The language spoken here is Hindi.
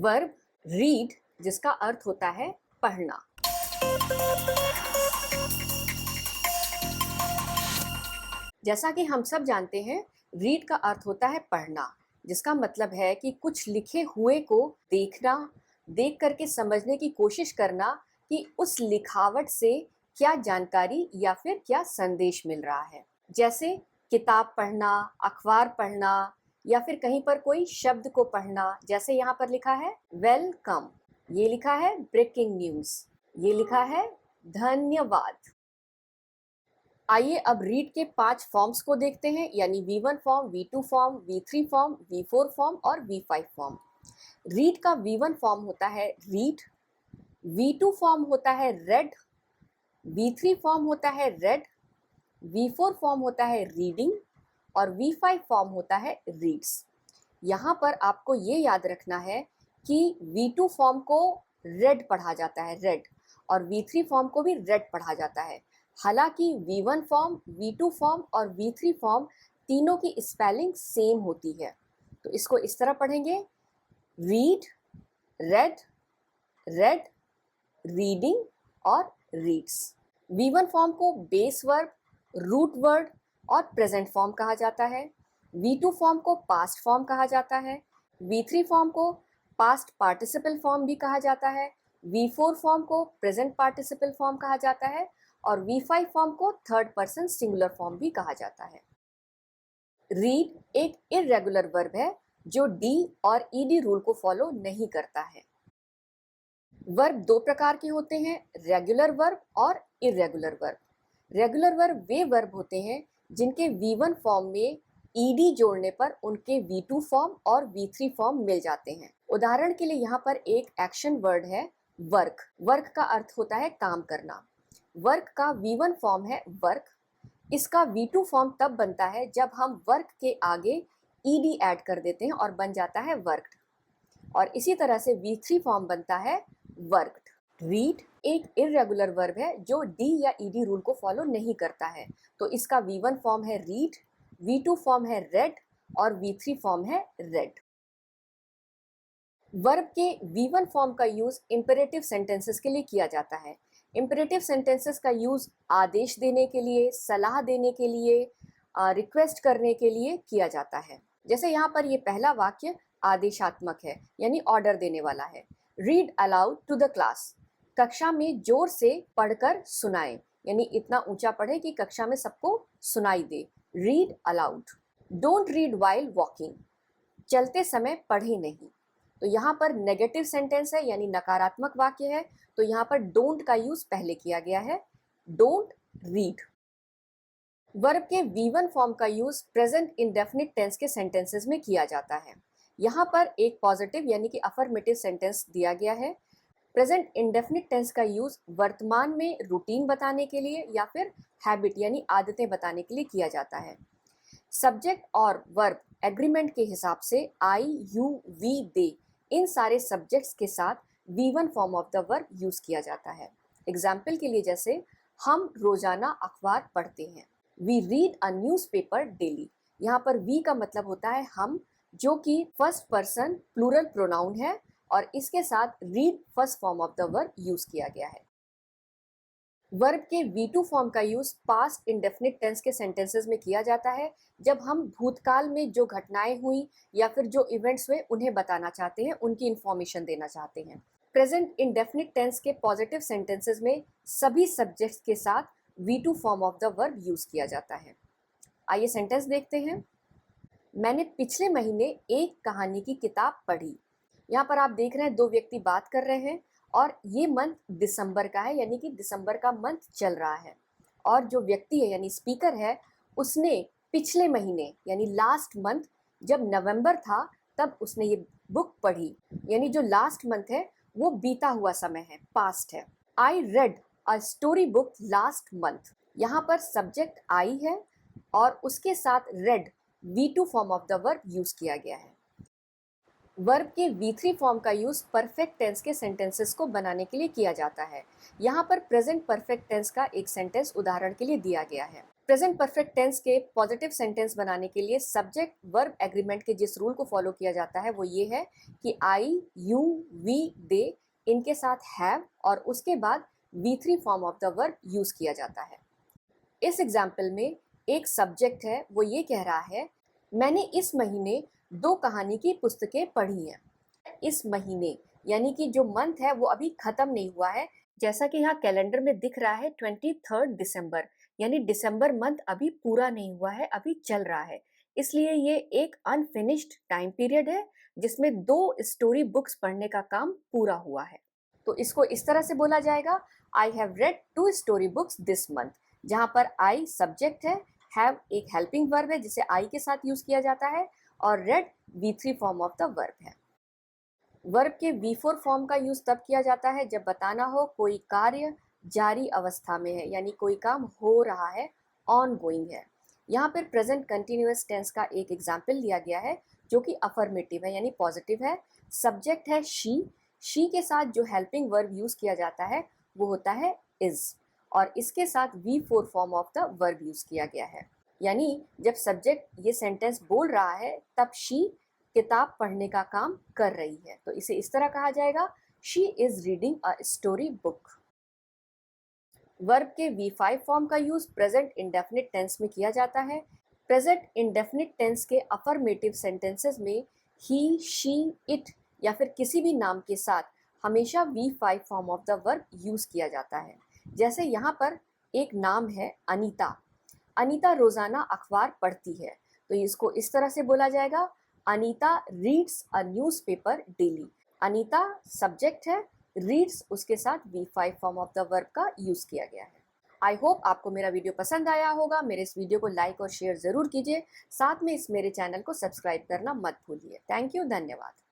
वर्ब रीड, जिसका अर्थ होता है पढ़ना। जैसा कि हम सब जानते हैं, रीड का अर्थ होता है पढ़ना, जिसका मतलब है कि कुछ लिखे हुए को देखना, देख करके समझने की कोशिश करना कि उस लिखावट से क्या जानकारी या फिर क्या संदेश मिल रहा है। जैसे किताब पढ़ना, अखबार पढ़ना या फिर कहीं पर कोई शब्द को पढ़ना। जैसे यहाँ पर लिखा है वेलकम, ये लिखा है ब्रेकिंग न्यूज, ये लिखा है धन्यवाद। आइए अब रीड के 5 फॉर्म्स को देखते हैं, यानी V1 form, V2 form, V3 form, V4 form और V5 फॉर्म। रीड का V1 फॉर्म होता है रीड, V2 फॉर्म होता है रेड, V3 फॉर्म होता है रेड, V4 फॉर्म होता है रीडिंग और V5 फॉर्म होता है रीड्स। यहाँ पर आपको ये याद रखना है कि V2 फॉर्म को रेड पढ़ा जाता है, रेड, और V3 फॉर्म को भी रेड पढ़ा जाता है। हालांकि V1 फॉर्म, V2 फॉर्म और V3 फॉर्म तीनों की स्पेलिंग सेम होती है। तो इसको इस तरह पढ़ेंगे, रीड, रेड, रेड, रीडिंग और रीड्स। V1 फॉर्म को बेस वर्ब, रूट वर्ड और प्रेजेंट फॉर्म कहा जाता है। V2 फॉर्म को पास्ट फॉर्म कहा जाता है। V3 फॉर्म को पास्ट पार्टिसिपल फॉर्म भी कहा जाता है। V4 फॉर्म को प्रेजेंट पार्टिसिपल फॉर्म कहा जाता है और V5 फॉर्म को थर्ड पर्सन सिंगुलर फॉर्म भी कहा जाता है। रीड एक इर्रेगुलर वर्ब है जो डी और ईडी रूल को फॉलो नहीं करता है। वर्ब 2 प्रकार के होते हैं, रेगुलर वर्ब और इर्रेगुलर वर्ब। रेगुलर वर्ब वे वर्ब होते हैं जिनके V1 फॉर्म में ईडी जोड़ने पर उनके V2 फॉर्म और V3 फॉर्म मिल जाते हैं। उदाहरण के लिए यहाँ पर एक एक्शन वर्ड है वर्क। वर्क का अर्थ होता है काम करना। वर्क का V1 फॉर्म है वर्क। इसका V2 फॉर्म तब बनता है जब हम वर्क के आगे ईडी ऐड कर देते हैं और बन जाता है वर्कड। और इसी तरह से V3 फॉर्म बनता है वर्कड। रीड एक इर्रेगुलर वर्ब है जो डी या ईडी रूल को फॉलो नहीं करता है। तो इसका V1 फॉर्म है रीड, V2 फॉर्म है रेड और V3 फॉर्म है रेड। वर्ब के V1 फॉर्म का यूज इंपेरेटिव सेंटेंसेस के लिए किया जाता है। इंपेरेटिव सेंटेंसेस का यूज आदेश देने के लिए, सलाह देने के लिए, रिक्वेस्ट करने के लिए किया जाता है। जैसे यहाँ पर ये पहला वाक्य आदेशात्मक है, यानी ऑर्डर देने वाला है। Read aloud to the class, कक्षा में जोर से पढ़कर सुनाएं, यानी इतना ऊंचा पढ़े कि कक्षा में सबको सुनाई दे। Read aloud. Don't read while walking, चलते समय पढ़े नहीं। तो यहाँ पर नेगेटिव सेंटेंस है, यानी नकारात्मक वाक्य है, तो यहाँ पर डोंट का यूज पहले किया गया है, डोंट रीड। वर्ब के V1 फॉर्म का यूज प्रेजेंट इंडेफिनिट टेंस के सेंटेंसेस में किया जाता है। यहाँ पर एक पॉजिटिव यानी कि अफर्मेटिव सेंटेंस दिया गया है। प्रेजेंट इंडेफिनिट टेंस का यूज वर्तमान में रूटीन बताने के लिए या फिर हैबिट यानी आदतें बताने के लिए किया जाता है। सब्जेक्ट और वर्ब एग्रीमेंट के हिसाब से आई, यू, वी, दे, इन सारे सब्जेक्ट्स के साथ V1 form of the verb use किया जाता है। एग्जाम्पल के लिए जैसे हम रोजाना अखबार पढ़ते हैं, we read a newspaper daily. यहाँ पर वी का मतलब होता है हम, जो कि फर्स्ट पर्सन प्लूरल प्रोनाउन है और इसके साथ read first form of the verb use किया गया है। वर्ब के V2 फॉर्म का यूज पास्ट इंडेफिनिट टेंस के सेंटेंसेस में किया जाता है जब हम भूतकाल में जो घटनाएं हुई या फिर जो इवेंट्स हुए उन्हें बताना चाहते हैं, उनकी इंफॉर्मेशन देना चाहते हैं। प्रेजेंट इंडेफिनिट टेंस के पॉजिटिव सेंटेंसेस में सभी सब्जेक्ट्स के साथ V2 form of the verb use किया जाता है। आइए सेंटेंस देखते हैं। मैंने पिछले महीने एक कहानी की किताब पढ़ी। यहाँ पर आप देख रहे हैं 2 व्यक्ति बात कर रहे हैं और ये मंथ दिसंबर का है, यानी कि दिसंबर का मंथ चल रहा है। और जो व्यक्ति है यानी स्पीकर है, उसने पिछले महीने यानी लास्ट मंथ जब नवंबर था तब उसने ये बुक पढ़ी, यानी जो लास्ट मंथ है वो बीता हुआ समय है, पास्ट है। I read a story book last month. यहाँ पर सब्जेक्ट आई है और उसके साथ red V2 form of the verb use किया गया है। वर्ब के V3 फॉर्म का यूज परफेक्ट टेंस के सेंटेंसेस को बनाने के लिए किया जाता है। यहाँ पर प्रेजेंट परफेक्ट टेंस का एक सेंटेंस उदाहरण के लिए दिया गया है। प्रेजेंट परफेक्ट टेंस के पॉजिटिव सेंटेंस बनाने के लिए सब्जेक्ट वर्ब एग्रीमेंट के जिस रूल को फॉलो किया जाता है वो ये है कि आई, यू, वी, दे इनके साथ हैव और उसके बाद V3 form of the verb use किया जाता है। इस एग्जाम्पल में एक सब्जेक्ट है, वो ये कह रहा है मैंने इस महीने 2 कहानी की पुस्तकें पढ़ी हैं। इस महीने यानी कि जो मंथ है वो अभी खत्म नहीं हुआ है, जैसा कि यहाँ कैलेंडर में दिख रहा है 23 दिसंबर, यानी दिसंबर मंथ अभी पूरा नहीं हुआ है, अभी चल रहा है। इसलिए ये एक अनफिनिश्ड टाइम पीरियड है जिसमें 2 स्टोरी बुक्स पढ़ने का काम पूरा हुआ है। तो इसको इस तरह से बोला जाएगा, I have read 2 story books this month, जहां पर आई सब्जेक्ट है, हैव एक हेल्पिंग वर्ब है जिसे आई के साथ यूज किया जाता है और red V3 form of the verb है। वर्ब के V4 फॉर्म का यूज तब किया जाता है जब बताना हो कोई कार्य जारी अवस्था में है, यानी कोई काम हो रहा है, ऑन गोइंग है। यहाँ पर प्रेजेंट कंटिन्यूअस टेंस का एक एग्जाम्पल लिया गया है जो कि अफर्मेटिव है यानी पॉजिटिव है। सब्जेक्ट है शी के साथ जो हेल्पिंग वर्ब यूज किया जाता है वो होता है इज और इसके साथ V4 form of the verb use किया गया है। यानी जब सब्जेक्ट ये सेंटेंस बोल रहा है तब शी किताब पढ़ने का काम कर रही है, तो इसे इस तरह कहा जाएगा, she is reading a story book. Verb के V5 फॉर्म का यूज प्रेजेंट इंडेफिनिट टेंस में किया जाता है। प्रेजेंट इंडेफिनिट टेंस के अफर्मेटिव सेंटेंसेस में ही, शी, इट या फिर किसी भी नाम के साथ हमेशा V5 form of the verb use किया जाता है। जैसे यहाँ पर एक नाम है अनीता। अनीता रोजाना अखबार पढ़ती है, तो इसको इस तरह से बोला जाएगा, अनीता रीड्स अ न्यूज़पेपर डेली। अनीता सब्जेक्ट है, रीड्स उसके साथ V5 form of the verb का यूज किया गया है। आई होप आपको मेरा वीडियो पसंद आया होगा। मेरे इस वीडियो को लाइक और शेयर जरूर कीजिए, साथ में इस मेरे चैनल को सब्सक्राइब करना मत भूलिए। थैंक यू, धन्यवाद।